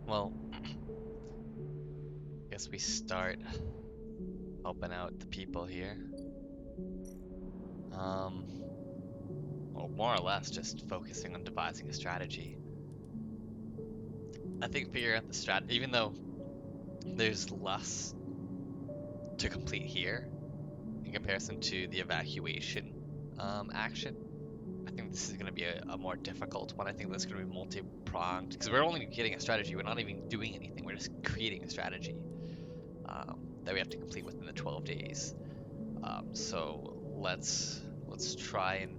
Well, I guess we start helping out the people here. Um, well, more or less just focusing on devising a strategy. I think figuring out the even though there's less to complete here in comparison to the evacuation action, I think this is going to be a more difficult one. I think that's going to be multi-pronged because we're only getting a strategy. We're not even doing anything. We're just creating a strategy that we have to complete within the 12 days. So let's try and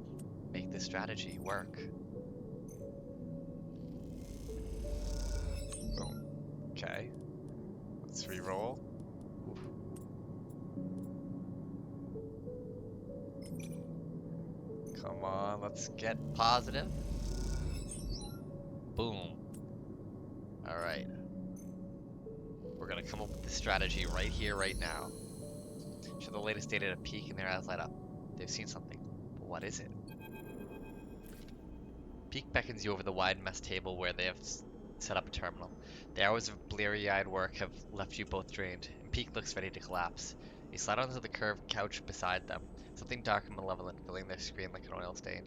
make this strategy work. Boom. Okay. Let's re-roll. Oof. Come on, let's get positive. Boom. All right. We're gonna come up with this strategy right here, right now. Show the latest data to Peak and their eyes light up. They've seen something. But what is it? Peak beckons you over the wide mess table where they have set up a terminal. The hours of bleary-eyed work have left you both drained, and Peak looks ready to collapse. You slide onto the curved couch beside them, something dark and malevolent filling their screen like an oil stain.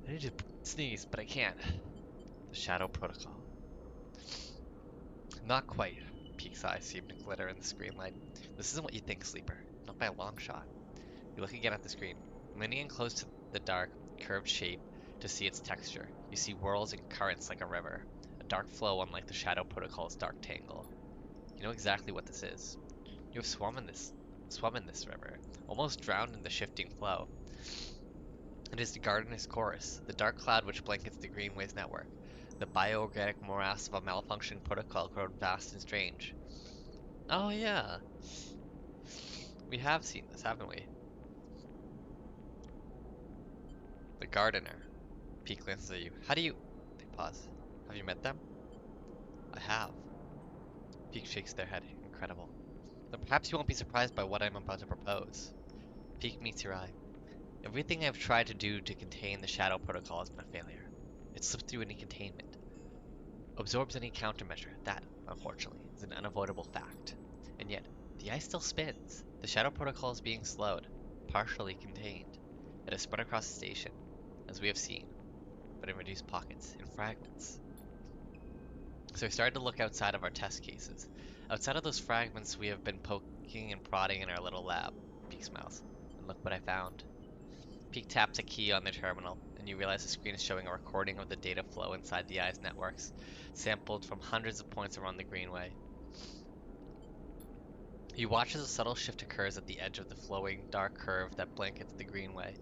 I need to sneeze, but I can't. The Shadow Protocol. Not quite. Peak's eyes seem to glitter in the screen light. This isn't what you think, Sleeper. Not by a long shot. You look again at the screen, leaning in close to the dark, curved shape to see its texture. You see whirls and currents like a river, a dark flow unlike the Shadow Protocol's dark tangle. You know exactly what this is. You have swum in this river, almost drowned in the shifting flow. It is the Gardener's Chorus, the dark cloud which blankets the Greenways network, the bioorganic morass of a malfunctioning protocol grown vast and strange. Oh yeah, we have seen this, haven't we? The Gardener. Peak glances at you. How do you... They pause. Have you met them? I have. Peak shakes their head. Incredible. But perhaps you won't be surprised by what I'm about to propose. Peak meets your eye. Everything I've tried to do to contain the Shadow Protocol has been a failure. It slipped through any containment. Absorbs any countermeasure. That, unfortunately, is an unavoidable fact. And yet, the ice still spins. The Shadow Protocol is being slowed, partially contained. It has spread across the station, as we have seen, but in reduced pockets, in fragments. So we started to look outside of our test cases. Outside of those fragments, we have been poking and prodding in our little lab. Peak smiles. And look what I found. Peak taps a key on the terminal, and you realize the screen is showing a recording of the data flow inside the EYE's networks, sampled from hundreds of points around the Greenway. You watch as a subtle shift occurs at the edge of the flowing, dark curve that blankets the Greenway.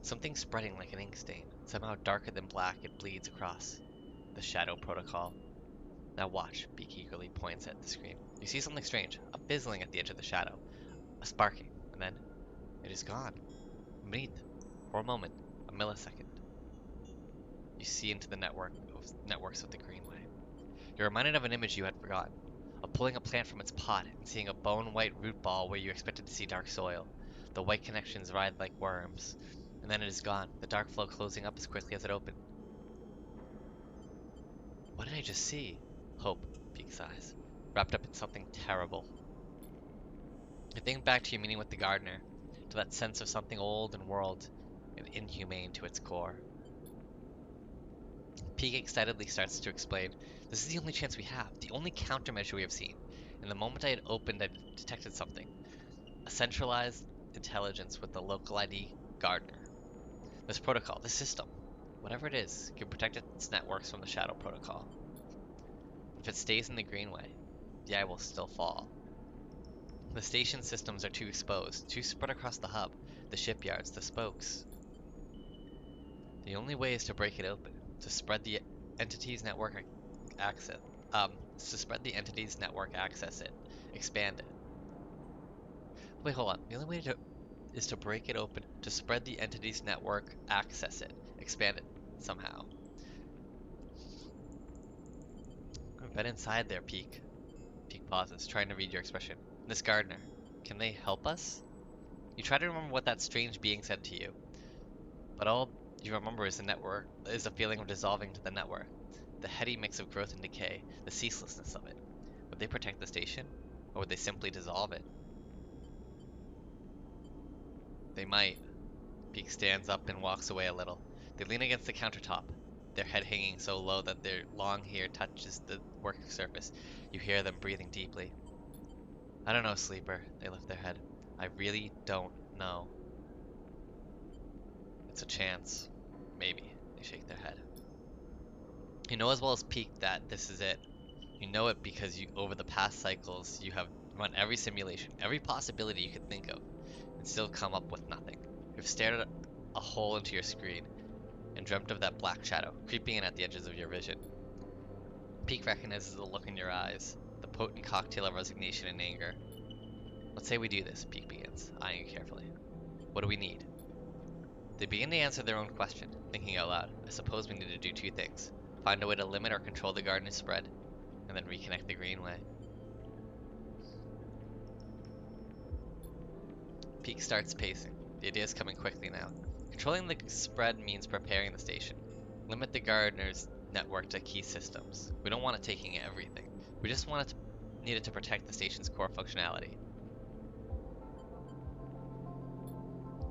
Something spreading like an ink stain. Somehow darker than black, it bleeds across. The Shadow Protocol. Now watch, Beak eagerly points at the screen. You see something strange, a fizzling at the edge of the shadow, a sparking, and then it is gone. Beneath, for a moment, a millisecond, you see into the networks of the Greenway. You're reminded of an image you had forgotten, of pulling a plant from its pot and seeing a bone-white root ball where you expected to see dark soil. The white connections writhe like worms, and then it is gone, the dark flow closing up as quickly as it opened. What did I just see? Hope, Beak sighs, wrapped up in something terrible. I think back to your meeting with the gardener, to that sense of something old and world and inhumane to its core. Peak excitedly starts to explain, this is the only chance we have, the only countermeasure we have seen. And the moment I had opened, I detected something. A centralized intelligence with the local ID Gardener. This protocol, this system, whatever it is, can protect its networks from the Shadow Protocol. If it stays in the Greenway, the eye will still fall. The station systems are too exposed, too spread across the hub, the shipyards, the spokes. The only way is to break it open, to spread the entity's network access, access it, expand it. Wait, hold on. The only way is to break it open, to spread the entity's network, access it, expand it somehow. I've been inside there, Peak. Peak pauses, trying to read your expression. Miss Gardner, can they help us? You try to remember what that strange being said to you, but all You remember is the feeling of dissolving to the network, the heady mix of growth and decay, the ceaselessness of it. Would they protect the station, or would they simply dissolve it? They might. Peak stands up and walks away a little. They lean against the countertop, their head hanging so low that their long hair touches the work surface. You hear them breathing deeply. I don't know, Sleeper. They lift their head. I really don't know. It's a chance. Maybe. They shake their head. You know as well as Peak that this is it. You know it because over the past cycles, you have run every simulation, every possibility you could think of, and still come up with nothing. You've stared at a hole into your screen and dreamt of that black shadow creeping in at the edges of your vision. Peak recognizes the look in your eyes, the potent cocktail of resignation and anger. Let's say we do this, Peak begins, eyeing you carefully. What do we need? They begin to answer their own question, thinking out loud. I suppose we need to do two things. Find a way to limit or control the garden's spread, and then reconnect the Greenway. Peak starts pacing. The idea is coming quickly now. Controlling the spread means preparing the station. Limit the gardener's network to key systems. We don't want it taking everything. We just need it to protect the station's core functionality.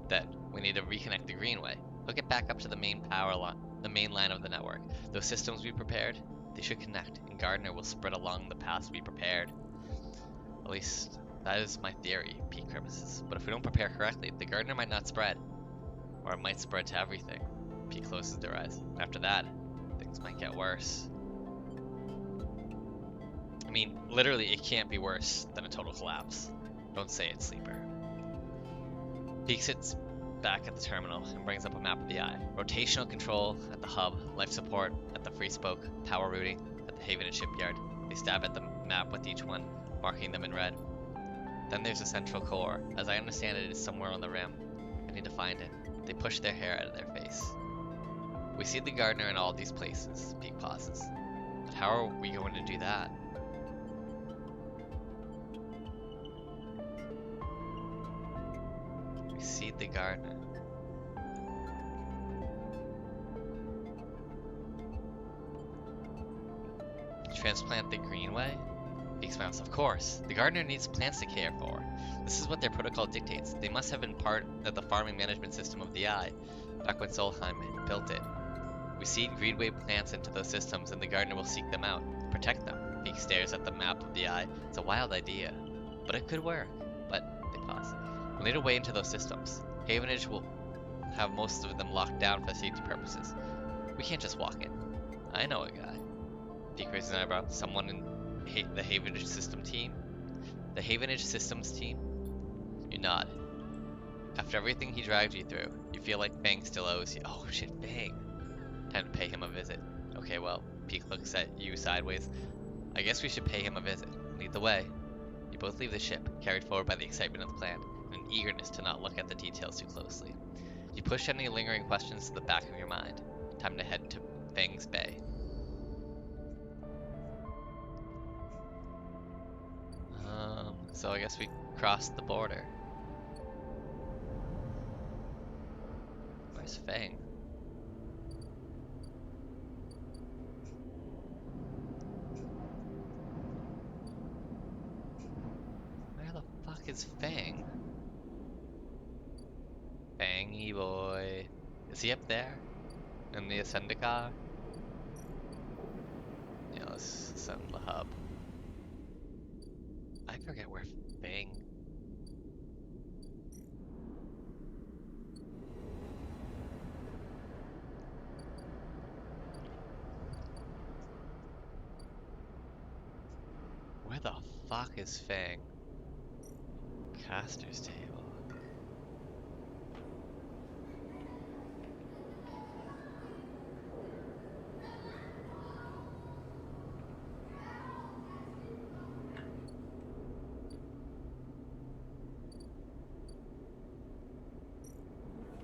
Then, we need to reconnect the Greenway. Hook it back up to the main power line, the main line of the network. Those systems we prepared, they should connect, and Gardner will spread along the paths we prepared. At least, that is my theory, Peak grimaces. But if we don't prepare correctly, the Gardner might not spread. Or it might spread to everything. Peak closes their eyes. After that, things might get worse. I mean, literally, it can't be worse than a total collapse. Don't say it, Sleeper. Peak sits back at the terminal and brings up a map of the eye. Rotational control at the hub, life support at the free spoke, power routing at the Haven and shipyard. They stab at the map with each one, marking them in red. Then there's a central core. As I understand it, it is somewhere on the rim. I need to find it. They push their hair out of their face. We see the gardener in all these places. Peak pauses. But how are we going to do that? We see the gardener. Transplant the Greenway? Peak smiles. Of course. The gardener needs plants to care for. This is what their protocol dictates. They must have been part of the farming management system of the Eye, back when Solheim built it. We seed Greenway plants into those systems, and the gardener will seek them out, protect them. Peak stares at the map of the Eye. It's a wild idea, but it could work. But, they pause. We'll need a way into those systems. Havenage will have most of them locked down for safety purposes. We can't just walk in. I know a guy. Peak raises an eyebrow. Someone in the Havenage system team? The Havenage systems team? You nod. After everything he dragged you through, you feel like Fang still owes you. Oh shit, Fang. Time to pay him a visit. Okay, well, Peak looks at you sideways. I guess we should pay him a visit. Lead the way. You both leave the ship, carried forward by the excitement of the plan, and an eagerness to not look at the details too closely. You push any lingering questions to the back of your mind. Time to head to Fang's Bay. So I guess we crossed the border. Where's Fang? Where the fuck is Fang? Fangy boy. Is he up there? In the Ascendicar? Yeah, let's send the hub. I forget where Fang. Where the fuck is Fang? Caster's table.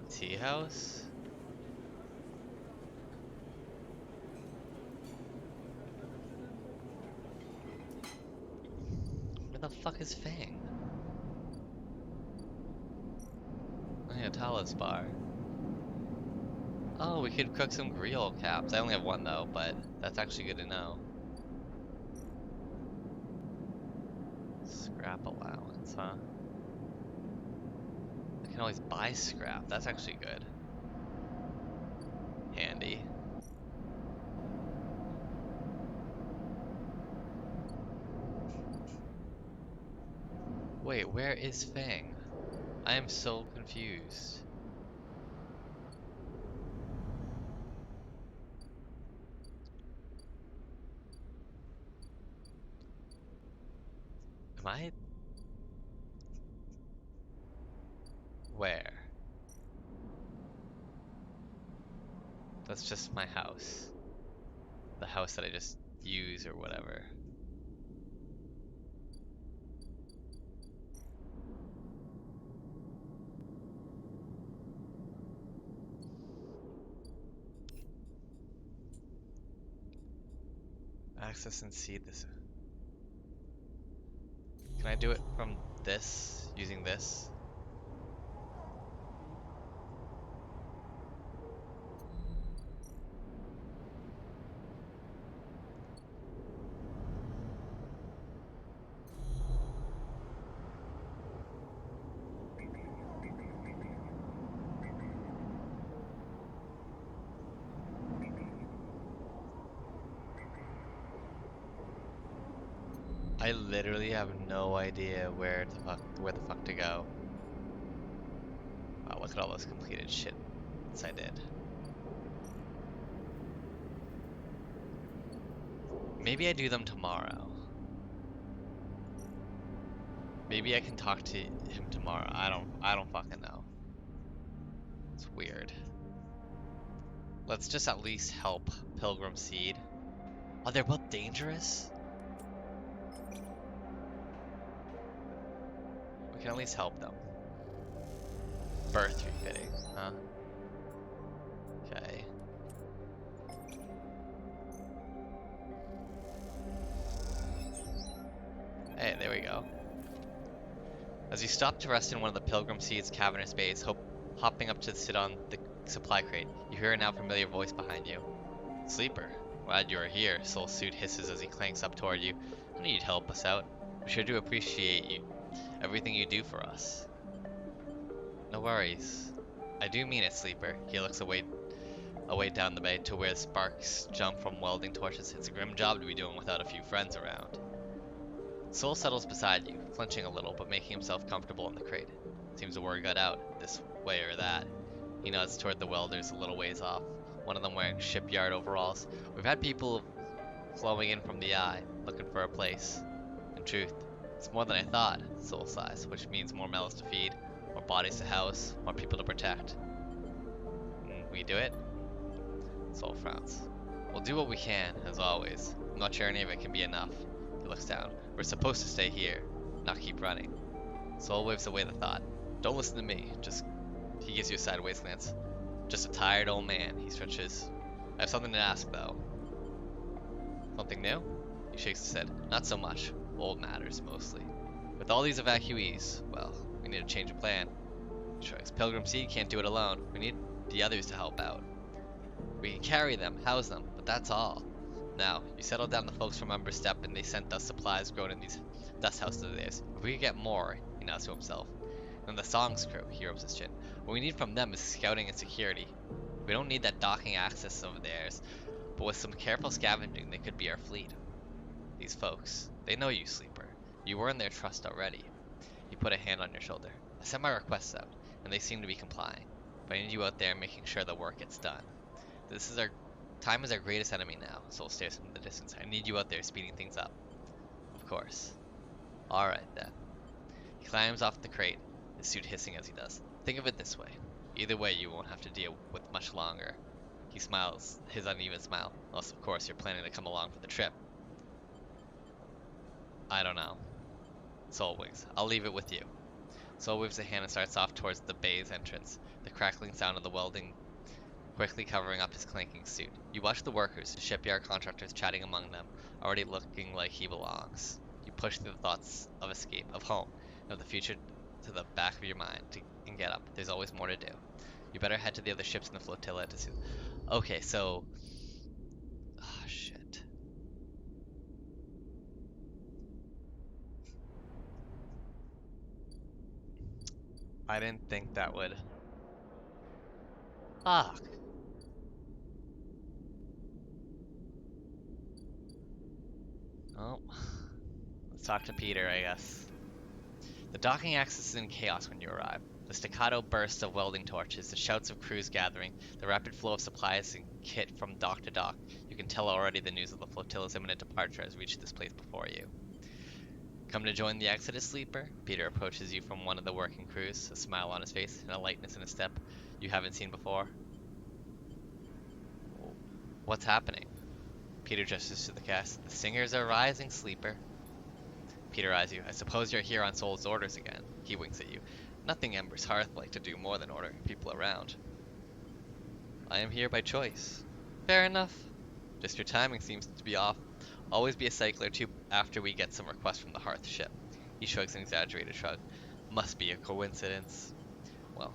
Tea house? Where the fuck is Fang? Oh yeah, Talos bar. Oh, we could cook some grill caps. I only have one though, but that's actually good to know. Scrap allowance, huh? I can always buy scrap. That's actually good. Handy. Wait, where is Fang? I am so confused. Am I? Where? That's just my house. The house that I just use or whatever. Access and see this. Can I do it from this, using this? I literally have no idea where the fuck to go. Wow, look at all those completed shit I did. Maybe I do them tomorrow. Maybe I can talk to him tomorrow. I don't fucking know. It's weird. Let's just at least help Pilgrim Seed. Oh, they're both dangerous? We can at least help them. Birth refitting, huh? Okay. Hey, there we go. As you stop to rest in one of the Pilgrim Seed's cavernous bays, hopping up to sit on the supply crate, you hear a now familiar voice behind you. Sleeper, glad you are here, Soul Suit hisses as he clanks up toward you. I need you to help us out. We sure do appreciate you, everything you do for us. No worries. I do mean it, Sleeper. He looks away down the bay to where sparks jump from welding torches. It's a grim job to be doing without a few friends around. Soul settles beside you, flinching a little, but making himself comfortable in the crate. Seems the word got out, this way or that. He nods toward the welders a little ways off, one of them wearing shipyard overalls. We've had people flowing in from the eye, looking for a place. In truth, it's more than I thought, Soul sighs, which means more mouths to feed, more bodies to house, more people to protect. We do it? Soul frowns. We'll do what we can, as always. I'm not sure any of it can be enough. He looks down. We're supposed to stay here, not keep running. Soul waves away the thought. Don't listen to me. He gives you a sideways glance. Just a tired old man, he stretches. I have something to ask, though. Something new? He shakes his head. Not so much. Old matters, mostly. With all these evacuees, well, we need to change of plan. He shrugs. Pilgrim Seed can't do it alone. We need the others to help out. We can carry them, house them, but that's all. Now, you settled down the folks from Umber Step and they sent us supplies grown in these dust houses of theirs. If we could get more, he nods to himself. And the Song's crew, he rubs his chin. What we need from them is scouting and security. We don't need that docking access of theirs, but with some careful scavenging, they could be our fleet. These folks, they know you, Sleeper. You earned their trust already. He put a hand on your shoulder. I sent my requests out, and they seem to be complying. But I need you out there making sure the work gets done. Time is our greatest enemy now, Soul stares into the distance. I need you out there speeding things up. Of course. Alright then. He climbs off the crate, his suit hissing as he does. Think of it this way. Either way, you won't have to deal with much longer. He smiles, his uneven smile. Unless, of course, you're planning to come along for the trip. I don't know. Soul winks. I'll leave it with you. Soul waves a hand and starts off towards the bay's entrance, the crackling sound of the welding quickly covering up his clanking suit. You watch the workers, the shipyard contractors chatting among them, already looking like he belongs. You push through the thoughts of escape, of home, and of the future to the back of your mind and get up. There's always more to do. You better head to the other ships in the flotilla to see. Okay, so. Ah, shit. I didn't think that would. Fuck. Oh. Let's talk to Peter, I guess. The docking axis is in chaos when you arrive. The staccato bursts of welding torches, the shouts of crews gathering, the rapid flow of supplies and kit from dock to dock. You can tell already the news of the flotilla's imminent departure has reached this place before you. Come to join the Exodus, sleeper? Peter approaches you from one of the working crews, a smile on his face and a lightness in his step you haven't seen before. What's happening? Peter gestures to the cast. The singers are rising, sleeper. Peter eyes you. I suppose you're here on Soul's orders again. He winks at you. Nothing Ember's Hearth like to do more than ordering people around. I am here by choice. Fair enough. Just your timing seems to be off. Always be a cycle or two after we get some requests from the Hearth ship. He shrugs an exaggerated shrug. Must be a coincidence. Well,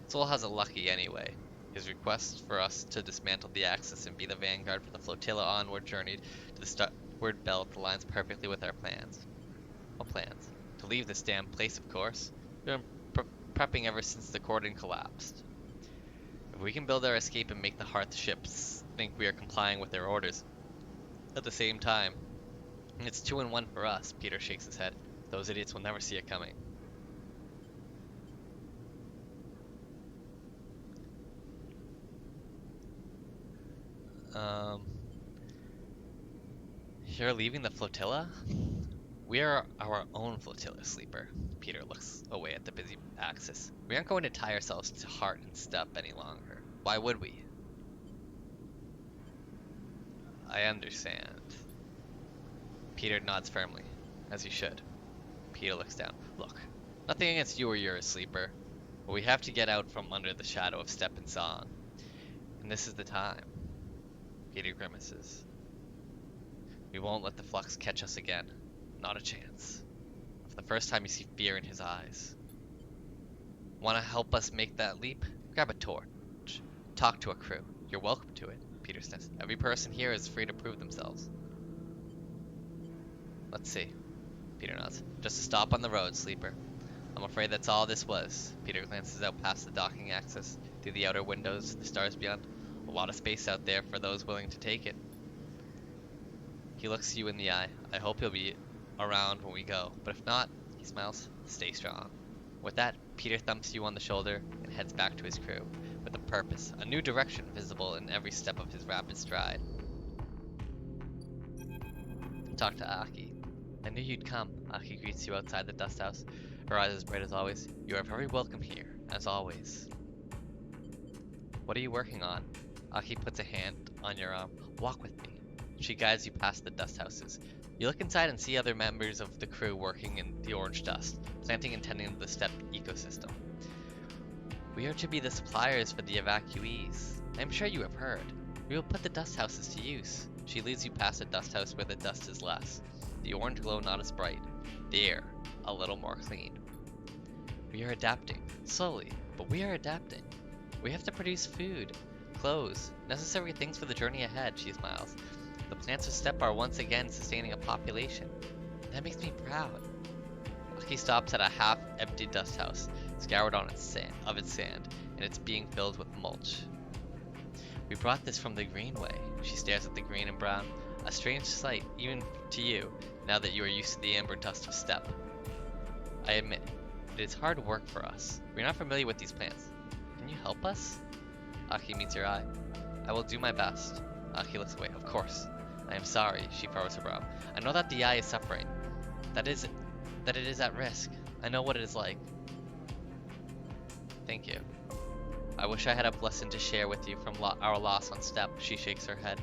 Soul has it lucky anyway. His request for us to dismantle the Axis and be the vanguard for the flotilla onward journey to the starboard belt aligns perfectly with our plans. What plans? To leave this damn place, of course. We've been prepping ever since the cordon collapsed. If we can build our escape and make the Hearth ships think we are complying with their orders at the same time, it's 2 in 1 for us. Peter shakes his head. Those idiots will never see it coming. You're leaving the flotilla? We are our own flotilla, sleeper. Peter looks away at the busy Axis. We aren't going to tie ourselves to heart and step any longer. Why would we? I understand. Peter nods firmly, as he should. Peter looks down. Look, nothing against you or yours, sleeper, but we have to get out from under the shadow of Step and Song. And this is the time. Peter grimaces. We won't let the flux catch us again. Not a chance. For the first time you see fear in his eyes. Want to help us make that leap? Grab a torch. Talk to a crew. You're welcome to it, Peter says. Every person here is free to prove themselves. Let's see. Peter nods. Just a stop on the road, sleeper. I'm afraid that's all this was. Peter glances out past the docking axis, through the outer windows to the stars beyond. A lot of space out there for those willing to take it. He looks you in the eye. I hope he'll be around when we go, but if not, he smiles, stay strong. With that, Peter thumps you on the shoulder and heads back to his crew, with a purpose, a new direction visible in every step of his rapid stride. Talk to Aki. I knew you'd come. Aki greets you outside the dust house, her eyes as bright as always. You are very welcome here, as always. What are you working on? Aki puts a hand on your arm. Walk with me. She guides you past the dust houses. You look inside and see other members of the crew working in the orange dust, planting and tending to the steppe ecosystem. We are to be the suppliers for the evacuees. I am sure you have heard. We will put the dust houses to use. She leads you past a dust house where the dust is less. The orange glow not as bright. The air a little more clean. We are adapting. Slowly, but we are adapting. We have to produce food, clothes, necessary things for the journey ahead, she smiles. The plants of steppe are once again sustaining a population. That makes me proud. Aki stops at a half-empty dust house, scoured on its sand, and it's being filled with mulch. We brought this from the Greenway. She stares at the green and brown, a strange sight even to you, now that you are used to the amber dust of steppe. I admit, it is hard work for us. We're not familiar with these plants. Can you help us? Aki meets your eye. I will do my best. Aki looks away. Of course. I am sorry, she furrows her brow. I know that the eye is suffering. That it is at risk. I know what it is like. Thank you. I wish I had a blessing to share with you from our loss on steppe, she shakes her head.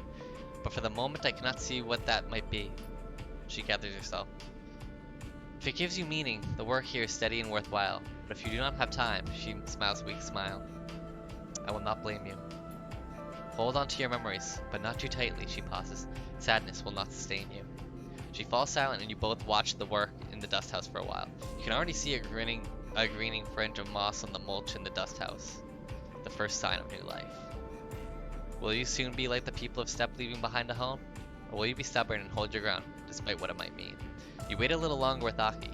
But for the moment I cannot see what that might be. She gathers herself. If it gives you meaning, the work here is steady and worthwhile. But if you do not have time, she smiles a weak smile. I will not blame you. Hold on to your memories, but not too tightly, she pauses. Sadness will not sustain you. She falls silent and you both watch the work in the dust house for a while. You can already see a greening fringe of moss on the mulch in the dust house. the first sign of new life. Will you soon be like the people of Steppe leaving behind a home? Or will you be stubborn and hold your ground, despite what it might mean? You wait a little longer with Aki,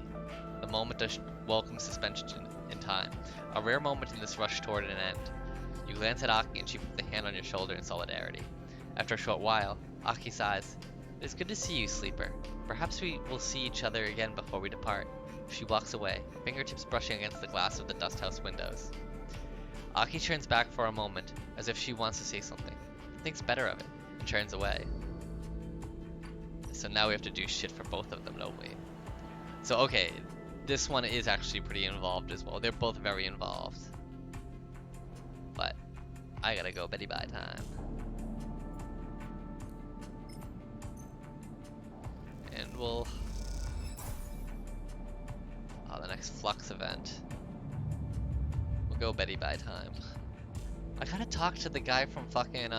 the moment of welcome suspension in time, a rare moment in this rush toward an end. You glance at Aki and she puts a hand on your shoulder in solidarity. After a short while, Aki sighs. It is good to see you, sleeper. Perhaps we will see each other again before we depart. She walks away, fingertips brushing against the glass of the dust house windows. Aki turns back for a moment, as if she wants to say something, thinks better of it, and turns away. So now we have to do shit for both of them, don't we? So okay, this one is actually pretty involved as well. They're both very involved. But I gotta go Betty bye time. And we'll... Oh, the next Flux event. We'll go Betty bye time. I gotta talk to the guy from fucking,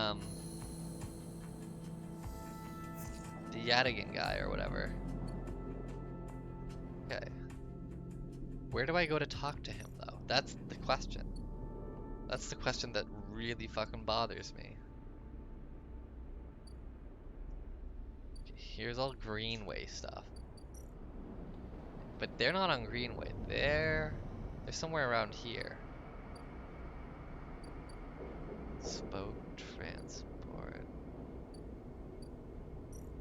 the Yadigan guy or whatever. Okay. Where do I go to talk to him, though? That's the question. That's the question that really fucking bothers me. Here's all Greenway stuff. But they're not on Greenway. They're somewhere around here. Spoke transport.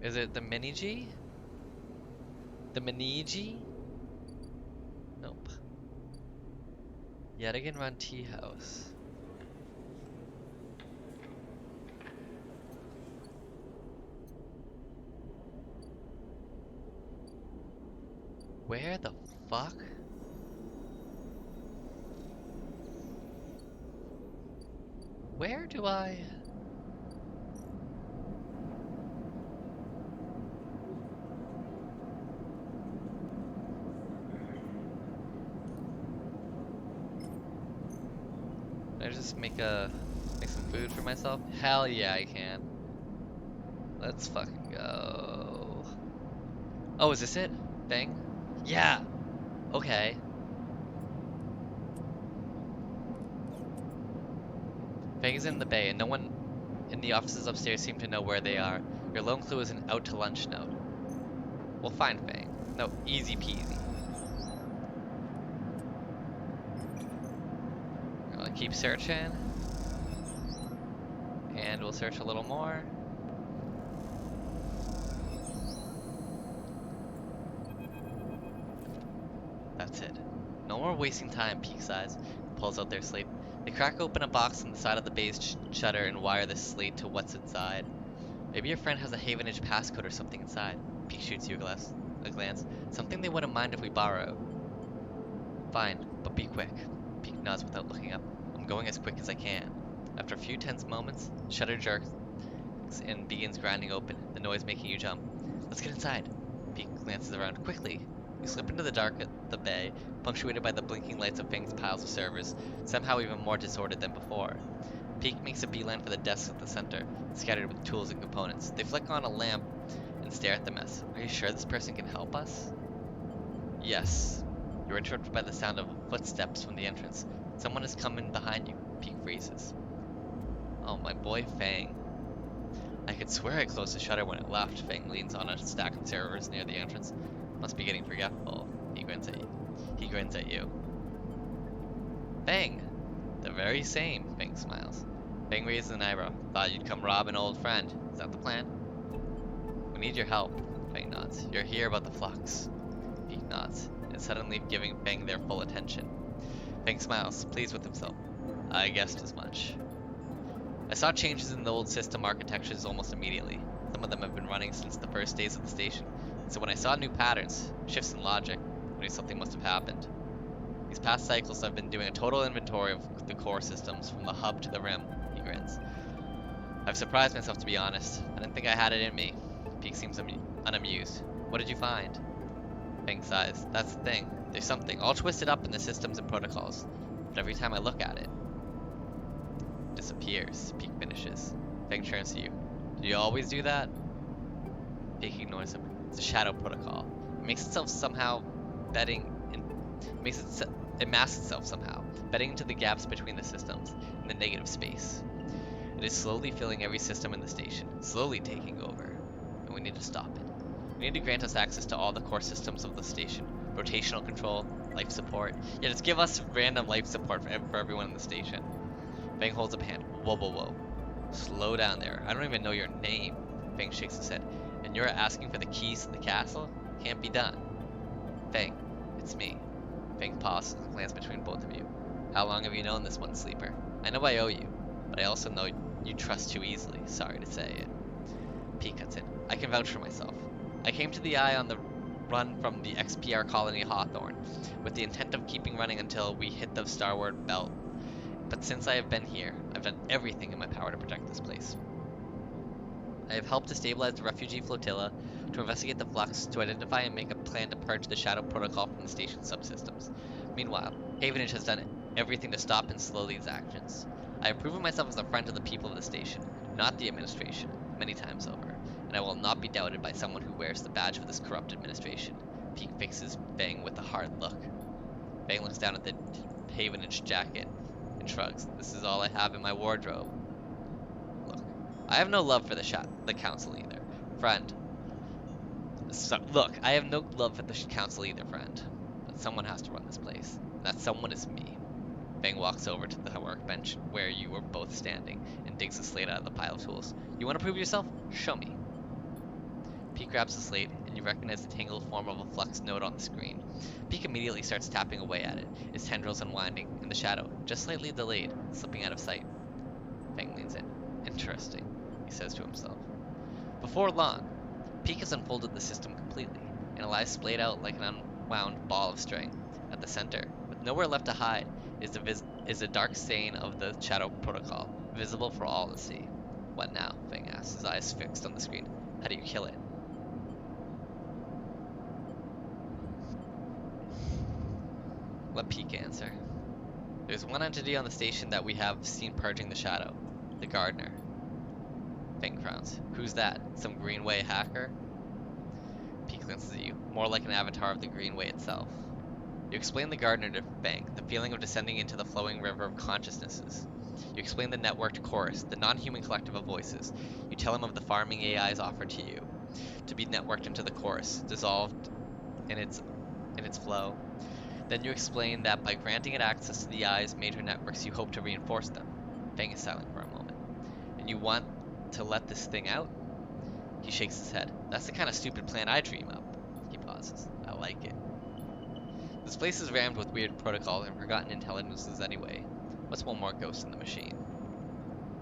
Is it the Mini G? The Mini G? Nope. Yet again run Tea House. Where the fuck? Where do I... Can I just make some food for myself? Hell yeah, I can. Let's fucking go. Oh, is this it? Thing? Yeah! Okay. Fang is in the bay, and no one in the offices upstairs seem to know where they are. Your lone clue is an out to lunch note. We'll find Fang. No, easy peasy. I'll keep searching. And we'll search a little more. That's it. No more wasting time, Peak sighs, pulls out their slate. They crack open a box on the side of the bay's shutter and wire the slate to what's inside. Maybe your friend has a Havenage passcode or something inside. Peak shoots you a glance. Something they wouldn't mind if we borrow. Fine, but be quick. Peak nods without looking up. I'm going as quick as I can. After a few tense moments, shutter jerks and begins grinding open, the noise making you jump. Let's get inside. Peak glances around quickly. You slip into the dark at the bay, punctuated by the blinking lights of Fang's piles of servers, somehow even more disordered than before. Peak makes a beeline for the desks at the center, scattered with tools and components. They flick on a lamp and stare at the mess. Are you sure this person can help us? Yes. You're interrupted by the sound of footsteps from the entrance. Someone is coming behind you. Peak freezes. Oh, my boy Fang. I could swear I closed the shutter when it left. Fang leans on a stack of servers near the entrance. Must be getting forgetful. He grins at you. Fang! The very same, Fang smiles. Fang raises an eyebrow. Thought you'd come rob an old friend. Is that the plan? We need your help, Fang nods. You're here about the Flux. Peak nods, and suddenly giving Fang their full attention. Fang smiles, pleased with himself. I guessed as much. I saw changes in the old system architectures almost immediately. Some of them have been running since the first days of the station. So when I saw new patterns, shifts in logic, I knew something must have happened. These past cycles I've been doing a total inventory of the core systems, from the hub to the rim, he grins. I've surprised myself, to be honest. I didn't think I had it in me. Peak seems unamused. What did you find? Fang sighs. That's the thing. There's something all twisted up in the systems and protocols. But every time I look at it, it disappears. Peak finishes. Fang turns to you. Do you always do that? Peak ignores him. It's a shadow protocol. It makes itself somehow makes It masks itself somehow, fitting into the gaps between the systems in the negative space. It is slowly filling every system in the station, slowly taking over, and we need to stop it. We need to grant us access to all the core systems of the station, rotational control, life support. Yeah, just give us random life support for everyone in the station. Fang holds up a hand. Whoa, whoa, whoa. Slow down there. I don't even know your name. Fang shakes his head. And you're asking for the keys to the castle? Can't be done. Fang, it's me. Fang pauses and glances between both of you. How long have you known this one, Sleeper? I know I owe you, but I also know you trust too easily. Sorry to say it. Pete cuts in. I can vouch for myself. I came to the Eye on the run from the XPR colony Hawthorne, with the intent of keeping running until we hit the Starward Belt. But since I have been here, I've done everything in my power to protect this place. I have helped to stabilize the refugee flotilla, to investigate the flux, to identify and make a plan to purge the Shadow Protocol from the station's subsystems. Meanwhile, Havenage has done everything to stop and slow these actions. I have proven myself as a friend to the people of the station, not the administration, many times over, and I will not be doubted by someone who wears the badge of this corrupt administration. Peak fixes Fang with a hard look. Fang looks down at the Havenage jacket and shrugs. This is all I have in my wardrobe. Look, I have no love for the council either, friend. Look, I have no love for the council either, friend. But someone has to run this place. And that someone is me. Fang walks over to the workbench where you were both standing and digs a slate out of the pile of tools. You want to prove yourself? Show me. Pete grabs the slate, and you recognize the tangled form of a flux node on the screen. Pete immediately starts tapping away at it, his tendrils unwinding, and the shadow, just slightly delayed, slipping out of sight. Fang leans in. Interesting, he says to himself. Before long, Pete has unfolded the system completely, and it lies splayed out like an unwound ball of string. At the center, with nowhere left to hide, is a dark stain of the Shadow Protocol, visible for all to see. What now? Fang asks, his eyes fixed on the screen. How do you kill it? Let Peek answer. There's one entity on the station that we have seen purging the shadow. The Gardener. Fang frowns. Who's that? Some Greenway hacker? Peek glances at you, more like an avatar of the Greenway itself. You explain the Gardener to Fang, the feeling of descending into the flowing river of consciousnesses. You explain the networked chorus, the non-human collective of voices. You tell him of the farming AIs offered to you, to be networked into the chorus, dissolved in its flow. Then you explain that by granting it access to the Eye's major networks, you hope to reinforce them. Fang is silent for a moment. And you want to let this thing out? He shakes his head. That's the kind of stupid plan I dream up. He pauses. I like it. This place is rammed with weird protocols and forgotten intelligences anyway. What's one more ghost in the machine?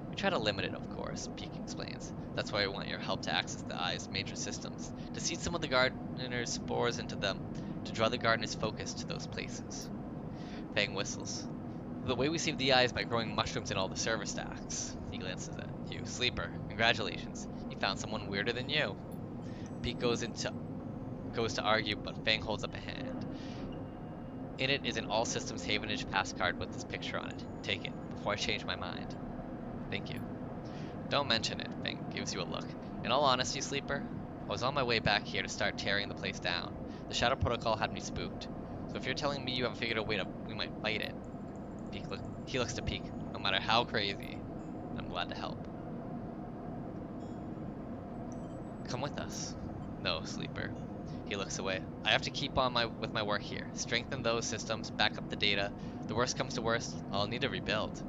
We try to limit it, of course, Peek explains. That's why we want your help to access the Eye's major systems, to seed some of the Gardener's spores into them, to draw the Gardener's focus to those places. Fang whistles. The way we save the Eye is by growing mushrooms in all the server stacks. He glances at you. Sleeper, congratulations. You found someone weirder than you. Pete goes to argue, but Fang holds up a hand. In it is an all systems Havenage pass card with this picture on it. Take it, before I change my mind. Thank you. Don't mention it, Fang gives you a look. In all honesty, Sleeper, I was on my way back here to start tearing the place down. The Shadow Protocol had me spooked. So if you're telling me you haven't figured a way to, we might fight it. He looks to Peek. No matter how crazy, I'm glad to help. Come with us. No, Sleeper. He looks away. I have to keep on with my work here. Strengthen those systems, back up the data. The worst comes to worst, I'll need to rebuild.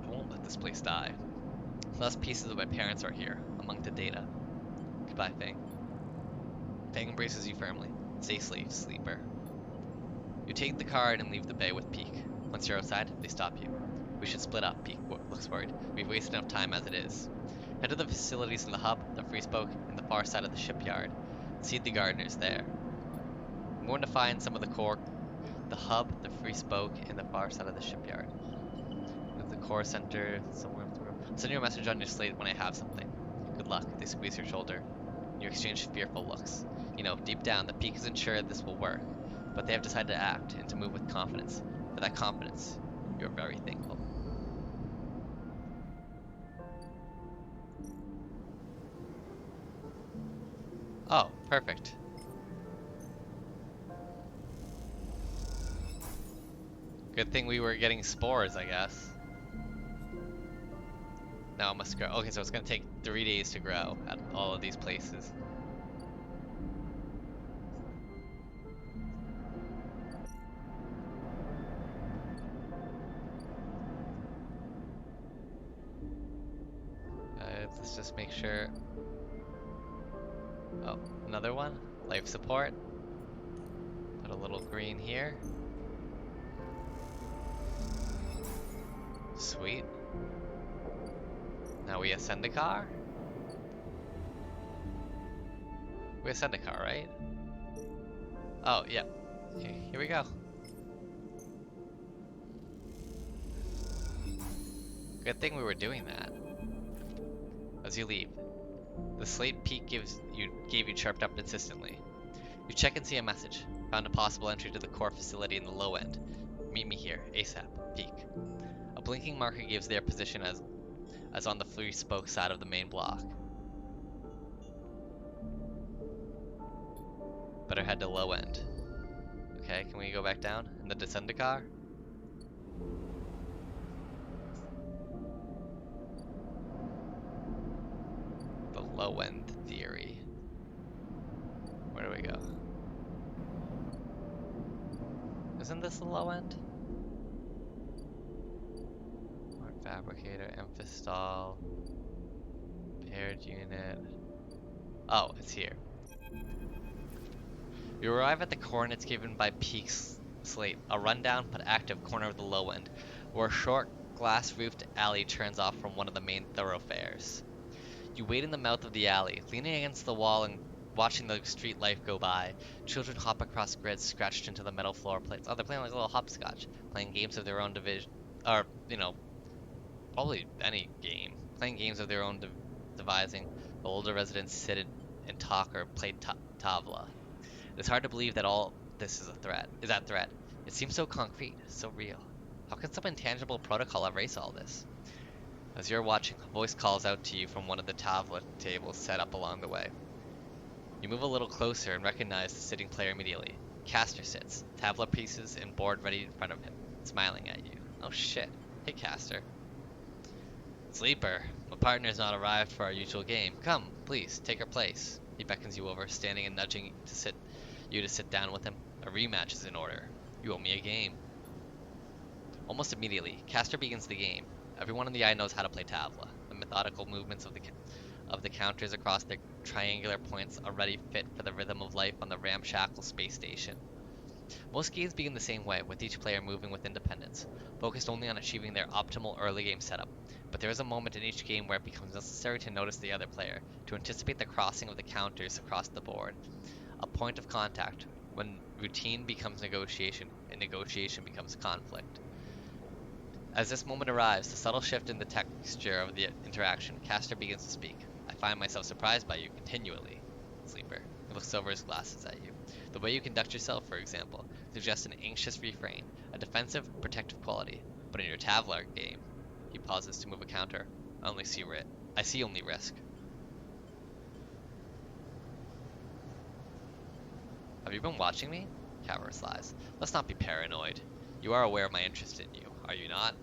I won't let this place die. The last pieces of my parents are here, among the data. Goodbye, Fang. Fang embraces you firmly. Stay safe, Sleeper. You take the card and leave the bay with Peek. Once you're outside, they stop you. We should split up, Peek looks worried. We've wasted enough time as it is. Head to the facilities in the hub, the free spoke, and the far side of the shipyard. Seed the Gardeners there. I'm going to find some of the hub, the free spoke, and the far side of the shipyard. With the core center somewhere through. Send you a message on your slate when I have something. Good luck. They squeeze your shoulder. You exchange fearful looks. You know, deep down, the Peak isn't sure this will work, but they have decided to act and to move with confidence. For that confidence, you're very thankful. Oh, perfect. Good thing we were getting spores, I guess. Now it must grow. Okay, so it's gonna take 3 days to grow at all of these places. Let's just make sure. Oh, another one? Life support. Put a little green here. Sweet. Now we ascend a car? We ascend a car, right? Oh, yeah. Okay, here we go. Good thing we were doing that. As you leave, the slate peak gave you chirped up insistently. You check and see a message. Found a possible entry to the core facility in the low end. Meet me here, ASAP. Peak. A blinking marker gives their position as on the free spoke side of the main block. Better head to low end. Okay, can we go back down in the descender car? The low end theory. Where do we go? Isn't this the low end? Smart fabricator, amphistol, paired unit. Oh, it's here. You arrive at the coordinates given by Peak's slate, a rundown but active corner of the low end, where a short glass-roofed alley turns off from one of the main thoroughfares. You wait in the mouth of the alley, leaning against the wall and watching the street life go by. Children hop across grids scratched into the metal floor plates. Oh, they're playing like a little hopscotch, playing games of their own division, or, you know, probably any game. Playing games of their own devising. The older residents sit and talk or play tavla. It's hard to believe that all this is at threat. It seems so concrete, so real. How can some intangible protocol erase all this? As you're watching, a voice calls out to you from one of the tavla tables set up along the way. You move a little closer and recognize the sitting player immediately. Castor sits, tavla pieces and board ready in front of him, smiling at you. Oh shit. Hey Castor. Sleeper, my partner's not arrived for our usual game. Come, please, take her place. He beckons you over, standing and nudging you to sit down with him. A rematch is in order. You owe me a game. Almost immediately, Castor begins the game. Everyone in the eye knows how to play tavla. The methodical movements of the counters across their triangular points already fit for the rhythm of life on the ramshackle space station. Most games begin the same way, with each player moving with independence, focused only on achieving their optimal early game setup. But there is a moment in each game where it becomes necessary to notice the other player, to anticipate the crossing of the counters across the board. A point of contact. When routine becomes negotiation, and negotiation becomes conflict. As this moment arrives, the subtle shift in the texture of the interaction, Castor begins to speak. I find myself surprised by you continually, Sleeper. He looks over his glasses at you. The way you conduct yourself, for example, suggests an anxious refrain, a defensive, protective quality. But in your Tavlar game, he pauses to move a counter. I see only risk. Have you been watching me? Cat replies. Let's not be paranoid. You are aware of my interest in you, are you not?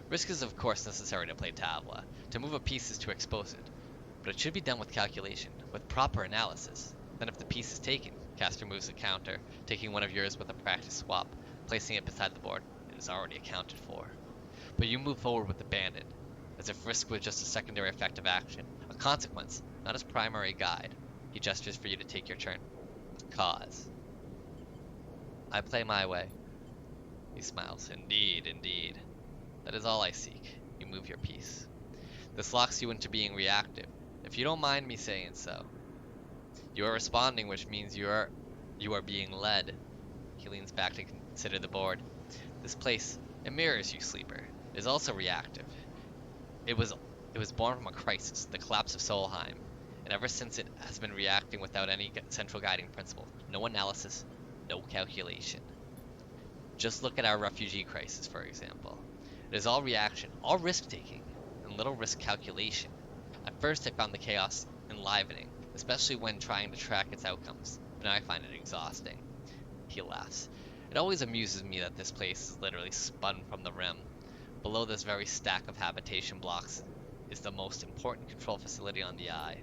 Risk is of course necessary to play Tavla. To move a piece is to expose it. But it should be done with calculation, with proper analysis. Then if the piece is taken, Castor moves a counter, taking one of yours with a practice swap, placing it beside the board. It is already accounted for. But you move forward with abandon, as if risk was just a secondary effect of action, a consequence, not his primary guide. He gestures for you to take your turn. Cause. I play my way. He smiles. Indeed, indeed. That is all I seek. You move your piece. This locks you into being reactive, if you don't mind me saying so. You are responding, which means you are being led. He leans back to consider the board. This place, it mirrors you, Sleeper. It is also reactive. It was born from a crisis, the collapse of Solheim, and ever since it has been reacting without any central guiding principle. No analysis, no calculation. Just look at our refugee crisis, for example. It is all reaction, all risk-taking, and little risk calculation. At first I found the chaos enlivening, especially when trying to track its outcomes, but now I find it exhausting. He laughs. It always amuses me that this place is literally spun from the rim. Below this very stack of habitation blocks is the most important control facility on the eye.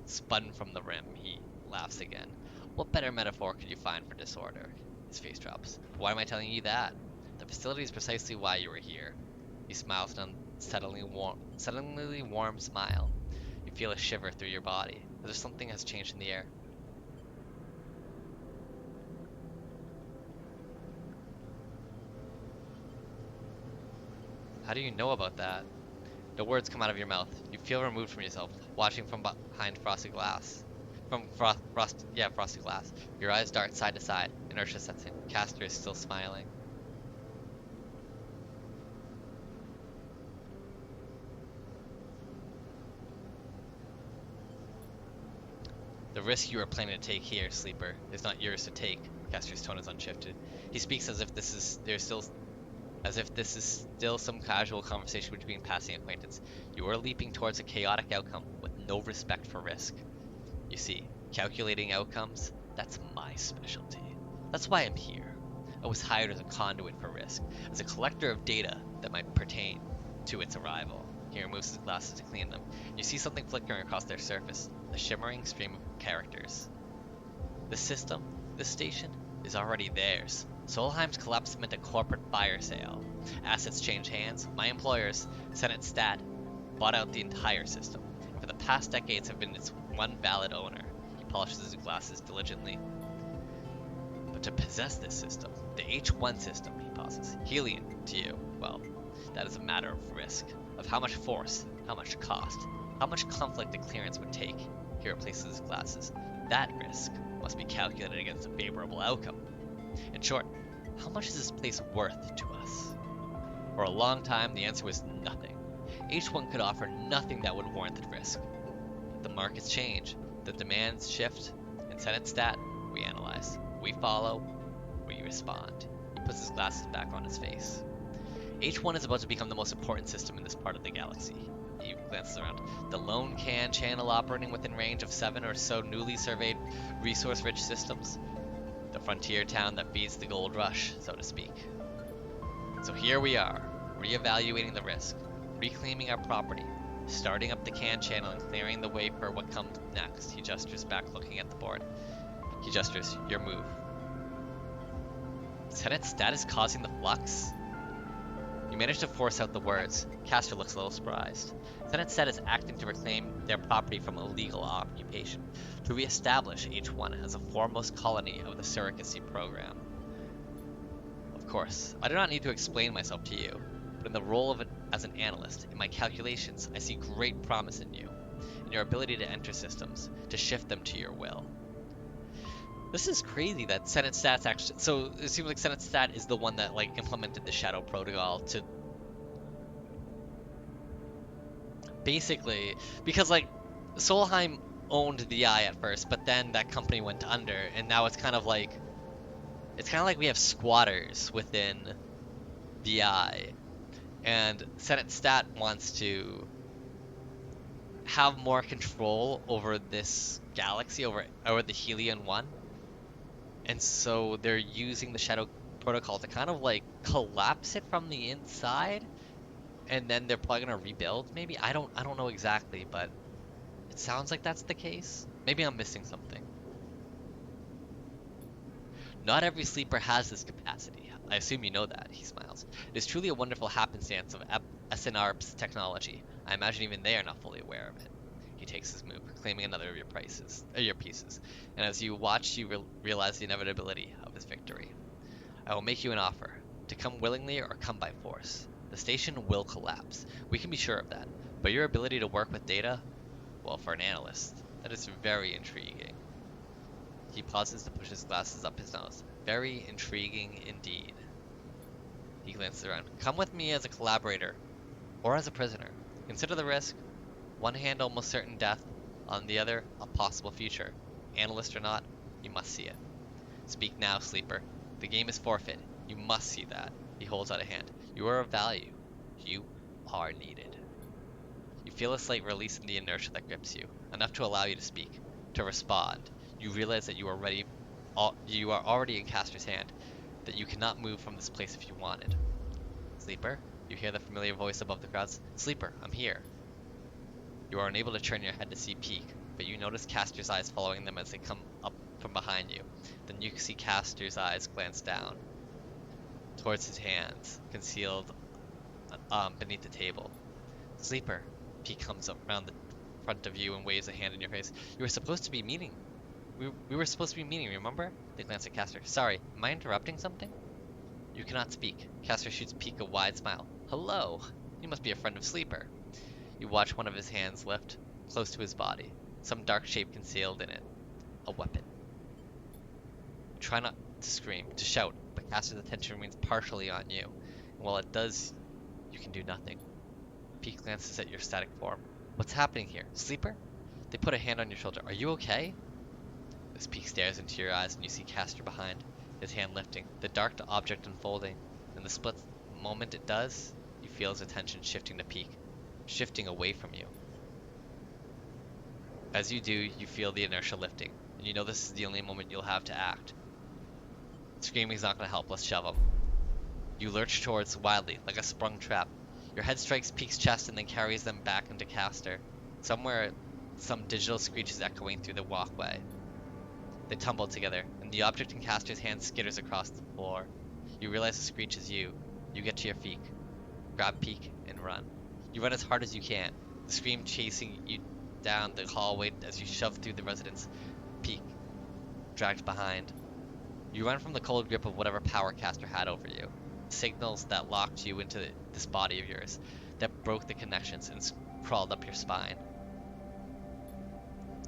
Spun from the rim, he laughs again. What better metaphor could you find for disorder? His face drops. Why am I telling you that? The facility is precisely why you were here. He smiles an unsettlingly warm smile. You feel a shiver through your body, as if something has changed in the air. How do you know about that? The words come out of your mouth. You feel removed from yourself, watching from behind frosted glass. Frosted glass. Your eyes dart side to side. Inertia sets in. Castor is still smiling. The risk you are planning to take here, Sleeper, is not yours to take. Castor's tone is unshifted. He speaks as if this is still some casual conversation between passing acquaintance. You are leaping towards a chaotic outcome with no respect for risk. You see, calculating outcomes, that's my specialty. That's why I'm here. I was hired as a conduit for risk, as a collector of data that might pertain to its arrival. He removes his glasses to clean them. You see something flickering across their surface, a shimmering stream of characters. The system, this station, is already theirs. Solheim's collapsed meant a corporate fire sale. Assets change hands. My employers, Senate Stat, bought out the entire system, and for the past decades have been its one valid owner. He polishes his glasses diligently. But to possess this system, the H1 system, he pauses, Helion, to you, well, that is a matter of risk, of how much force, how much cost, how much conflict the clearance would take. He replaces his glasses. That risk must be calculated against a favorable outcome. In short, how much is this place worth to us? For a long time, the answer was nothing. H1 could offer nothing that would warrant the risk. The markets change, the demands shift. In Senate Stat, we analyze. We follow, we respond. He puts his glasses back on his face. H1 is about to become the most important system in this part of the galaxy. He glances around. The lone can channel operating within range of 7 or so newly surveyed resource-rich systems. The frontier town that feeds the gold rush, so to speak. So here we are, reevaluating the risk, reclaiming our property, starting up the can channel and clearing the way for what comes next. He gestures back, looking at the board. He gestures, your move. Senate Stat is causing the flux? You manage to force out the words. Castor looks a little surprised. Senate Stat is acting to reclaim their property from illegal occupation, to re-establish H1 as a foremost colony of the surrogacy program. Of course, I do not need to explain myself to you, but in the role of as an analyst, in my calculations, I see great promise in you, in your ability to enter systems, to shift them to your will. This is crazy that Senate Stat's actually... So, it seems like Senate Stat is the one that, like, implemented the Shadow Protocol to... Basically, because, like, Solheim owned the Eye at first, but then that company went under, and now it's kind of like... It's kind of like we have squatters within the Eye, and Senate Stat wants to have more control over this galaxy, over the Helion 1. And so they're using the Shadow Protocol to kind of like collapse it from the inside, and then they're probably gonna rebuild. Maybe I don't know exactly, but it sounds like that's the case. Maybe I'm missing something. Not every sleeper has this capacity. I assume you know that. He smiles. It is truly a wonderful happenstance of SNRP's technology. I imagine even they are not fully aware of it. He takes his move, claiming another of your pieces, and as you watch, you realize the inevitability of his victory. I will make you an offer, to come willingly or come by force. The station will collapse, we can be sure of that, but your ability to work with data, well, for an analyst, that is very intriguing. He pauses to push his glasses up his nose. Very intriguing indeed. He glances around. Come with me as a collaborator, or as a prisoner. Consider the risk. One hand almost certain death, on the other a possible future. Analyst or not, you must see it. Speak now, Sleeper. The game is forfeit. You must see that. He holds out a hand. You are of value. You are needed. You feel a slight release in the inertia that grips you, enough to allow you to speak, to respond. You realize that you are already in Castor's hand. that you cannot move from this place if you wanted. Sleeper, you hear the familiar voice above the crowds. Sleeper, I'm here. You are unable to turn your head to see Peak, but you notice Castor's eyes following them as they come up from behind you. Then you see Castor's eyes glance down towards his hands, concealed beneath the table. Sleeper, Peak comes up around the front of you and waves a hand in your face. You were supposed to be meeting. We were supposed to be meeting, remember? They glance at Castor. Sorry, am I interrupting something? You cannot speak. Castor shoots Peak a wide smile. Hello! You must be a friend of Sleeper. You watch one of his hands lift, close to his body, some dark shape concealed in it. A weapon. Try not to scream, to shout, but Castor's attention remains partially on you, and while it does, you can do nothing. Peak glances at your static form. What's happening here? Sleeper? They put a hand on your shoulder. Are you okay? As Peak stares into your eyes and you see Castor behind, his hand lifting, the dark object unfolding. In the split moment it does, you feel his attention shifting to Peak, shifting away from you. As you do, you feel the inertia lifting, and you know this is the only moment you'll have to act. Screaming's not going to help, let's shove him. You lurch towards wildly, like a sprung trap. Your head strikes Peak's chest and then carries them back into Castor. Somewhere, some digital screech is echoing through the walkway. They tumble together, and the object in Castor's hand skitters across the floor. You realize the screech is you. You get to your feet, grab Peak, and run. You run as hard as you can, the scream chasing you down the hallway as you shove through the residence. Peak, dragged behind. You run from the cold grip of whatever power Castor had over you. Signals that locked you into this body of yours, that broke the connections and crawled up your spine.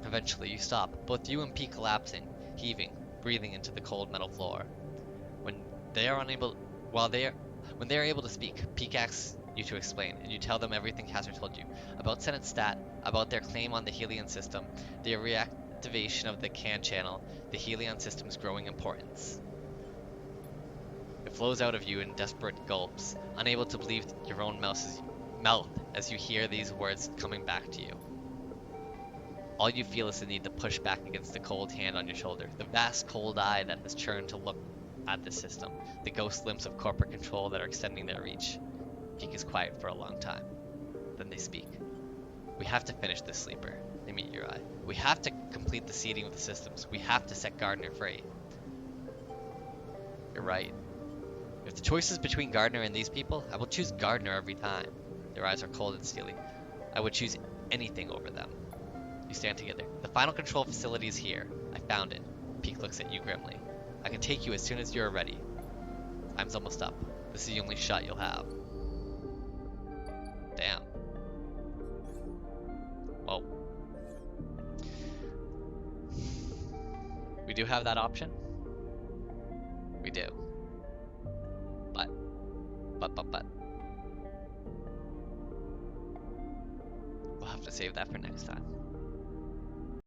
Eventually you stop, both you and Peak collapsing, heaving, breathing into the cold metal floor. When they are able to speak, Peak asks you to explain, and you tell them everything Castor told you about Senate Stat, about their claim on the Helion system, the reactivation of the CAN channel, the Helion system's growing importance. It flows out of you in desperate gulps, unable to believe your own mouth as you hear these words coming back to you. All you feel is the need to push back against the cold hand on your shoulder, the vast cold eye that has turned to look at the system, the ghost limbs of corporate control that are extending their reach. Peak is quiet for a long time. Then they speak. We have to finish this, Sleeper. They meet your eye. We have to complete the seeding of the systems. We have to set Gardner free. You're right. If the choice is between Gardner and these people, I will choose Gardner every time. Their eyes are cold and steely. I would choose anything over them. You stand together. The final control facility is here. I found it. Peak looks at you grimly. I can take you as soon as you're ready. Time's almost up. This is the only shot you'll have. Damn. Well. We do have that option. We do. But. We'll have to save that for next time.